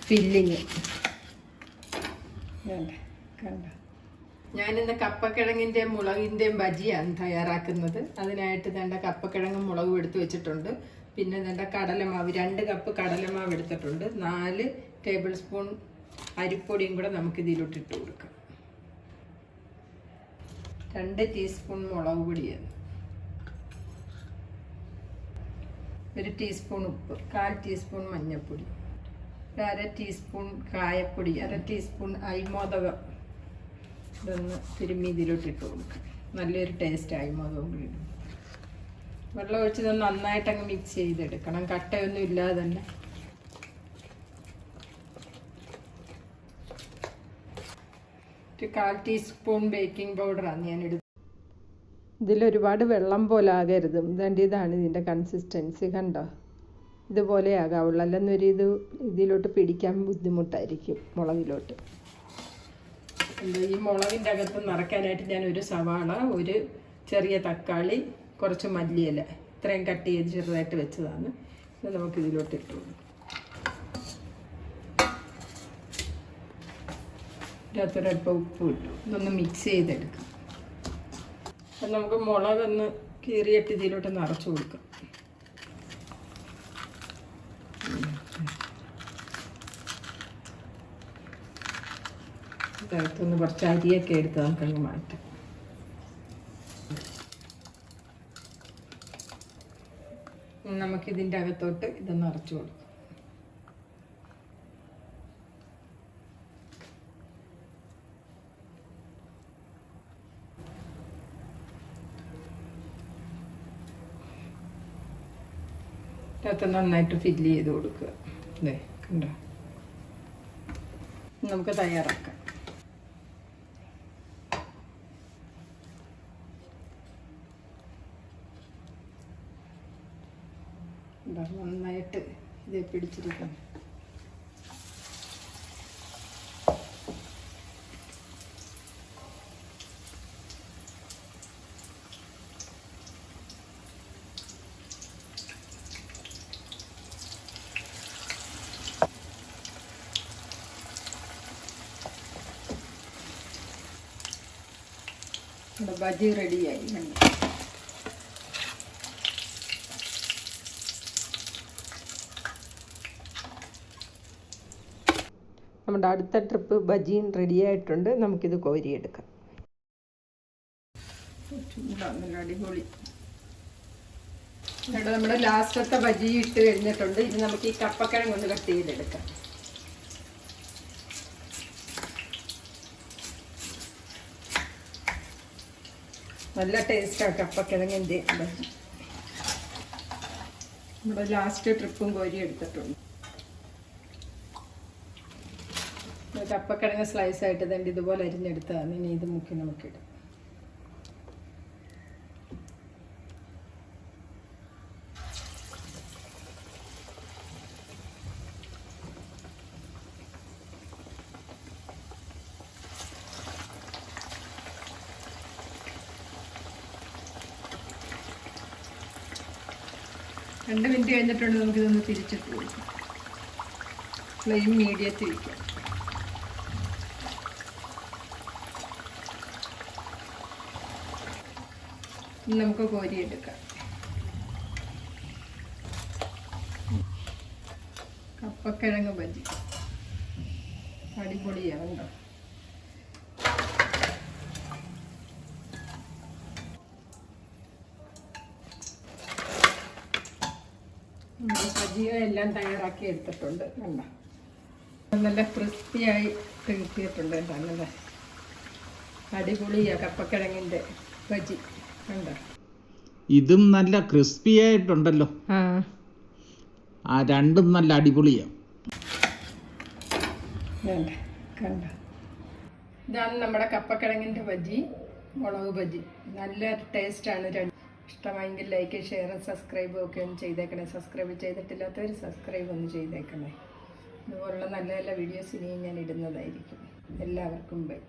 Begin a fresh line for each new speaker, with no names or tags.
Filling കണ്ട. ഞാനിന്ന് കപ്പക്കിഴങ്ങിൻ്റെയും മുളകിൻ്റെയും ബജിയാണ് തയ്യാറാക്കുന്നത്. അതിനായിട്ട് വേണ്ട കപ്പക്കിഴങ്ങും മുളകും എടുത്ത് വെച്ചിട്ടുണ്ട്. പിന്നെ വേണ്ട കടലമാവ് 2 കപ്പ് കടലമാവ് എടുത്തിട്ടുണ്ട്. 4 ടേബിൾ സ്പൂൺ അരിപ്പൊടിയും കൂടെ നമുക്കിതിലോട്ട് ഇട്ട് കൊടുക്കാം. 2 ടീസ്പൂൺ മുളക് പൊടിയാണ്, 1 ടീസ്പൂൺ ഉപ്പ്, 1/4 ടീസ്പൂൺ മഞ്ഞൾപ്പൊടി, 1/2 ടീസ്പൂൺ കായപ്പൊടി, 1/2 ടീസ്പൂൺ അരിമോദകം. ഇതൊന്ന് തിരുമ്മി ഇതിലോട്ടിട്ട് കൊടുക്കുക. നല്ലൊരു ടേസ്റ്റ് അരിമോദകം കൂടി ഇടും. വെള്ളം ഒഴിച്ച് നന്നായിട്ടങ്ങ് മിക്സ് ചെയ്തെടുക്കണം, കട്ടയൊന്നും ഇല്ലാതെ തന്നെ. ഒരു 1/4 ടീസ്പൂൺ ബേക്കിംഗ് പൗഡറാണ് ഞാൻ എടുത്തത്. ഇതിലൊരുപാട് വെള്ളം പോലെ ആകരുത്. ഇതാണ് ഇതിൻ്റെ കൺസിസ്റ്റൻസി. കണ്ടോ, ഇതുപോലെ ആകാവുള്ളൂ. അല്ലെന്നൊരു ഇതിലോട്ട് പിടിക്കാൻ ബുദ്ധിമുട്ടായിരിക്കും മുളകിലോട്ട്. ഈ മുളകിൻ്റെ അകത്ത് നിറയ്ക്കാനായിട്ട് ഞാൻ 1 സവാള, 1 ചെറിയ തക്കാളി, കുറച്ച് മല്ലിയില ഇത്രയും കട്ട് ചെയ്ത് ചെറുതായിട്ട് വെച്ചതാണ്. ഇത് നമുക്ക് ഇതിലോട്ട് ഇട്ട് കൊടുക്കാം. ഇതിനകത്തൊരല്പം ഉപ്പ് ഇട്ടു. ഇതൊന്ന് മിക്സ് ചെയ്തെടുക്കാം. അപ്പം നമുക്ക് മുളകൊന്ന് കീറിയിട്ട് ഇതിലോട്ട് നിറച്ച് കൊടുക്കാം. ഇതിനകത്തൊന്ന് കുറച്ച് അരിയൊക്കെ എടുത്ത് നമുക്കങ്ങ് മാറ്റാം. നമുക്കിതിൻ്റെ അകത്തോട്ട് ഇത് നിറച്ച് കൊടുക്കാം. ഇതിനകത്ത് നന്നായിട്ട് ഫില്ല് ചെയ്ത് കൊടുക്കുക. അതെ, കണ്ടോ, നമുക്ക് തയ്യാറാക്കാം. നന്നായിട്ട് ഇത് പിടിച്ചിരിക്കണം. നമ്മുടെ ബജി റെഡിയായി. നമ്മുടെ അടുത്ത ട്രിപ്പ് ബജിയും റെഡിയായിട്ടുണ്ട്. നമുക്കിത് കോരിയെടുക്കാം. അടിപൊളി. നമ്മുടെ ലാസ്റ്റത്തെ ബജി ഇട്ട് കഴിഞ്ഞിട്ടുണ്ട്. ഇനി നമുക്ക് ഈ കപ്പക്കിഴങ്ങ് ഒന്ന് കട്ട് ചെയ്തെടുക്കാം. നല്ല ടേസ്റ്റാണ് കപ്പക്കിഴങ്ങിൻ്റെ ബജി. നമ്മുടെ ലാസ്റ്റ് ട്രിപ്പും കോരി എടുത്തിട്ടുണ്ട്. കപ്പക്കിഴങ്ങ് സ്ലൈസായിട്ട് തന്നെ ഇതുപോലെ അരിഞ്ഞെടുത്താണ്. ഇനി ഇത് മുക്കി നമുക്കിടാം. രണ്ട് മിനിറ്റ് കഴിഞ്ഞിട്ടുണ്ട്. നമുക്കിതൊന്ന് തിരിച്ചിട്ട് കൊടുക്കാം. ഫ്ലെയിം മീഡിയത്തിൽ വയ്ക്കാം. നമുക്ക് കോരിയെടുക്കാം. കപ്പക്കിഴങ്ങ് ബജി അടിപൊളിയാവുണ്ടോ. ബജിയും എല്ലാം തയ്യാറാക്കി എടുത്തിട്ടുണ്ട്. കണ്ടോ, നല്ല ക്രിസ്പിയായി കിട്ടിയിട്ടുണ്ട്. നല്ല അടിപൊളിയാണ് കപ്പക്കിഴങ്ങിൻ്റെ ബജി. കണ്ടോ,
ഇതും നല്ല ക്രിസ്പി ആയിട്ടുണ്ടല്ലോ. ആ രണ്ടും നല്ല അടിപൊളിയാണ്.
കണ്ടോ, ഇതാണ് നമ്മുടെ കപ്പക്കിഴങ്ങിൻ്റെ ബജി, മുളക് ബജി. നല്ല ടേസ്റ്റാണ്. ഇഷ്ടമായെങ്കിൽ ലൈക്ക്, ഷെയർ, സബ്സ്ക്രൈബ് ഒക്കെ ഒന്ന് ചെയ്തേക്കണേ. സബ്സ്ക്രൈബ് ചെയ്തിട്ടില്ലാത്തവർ സബ്സ്ക്രൈബ് ഒന്ന് ചെയ്തേക്കണേ. ഇതുപോലുള്ള നല്ല നല്ല വീഡിയോസ് ഇനിയും ഞാൻ ഇടുന്നതായിരിക്കും. എല്ലാവർക്കും ബൈ.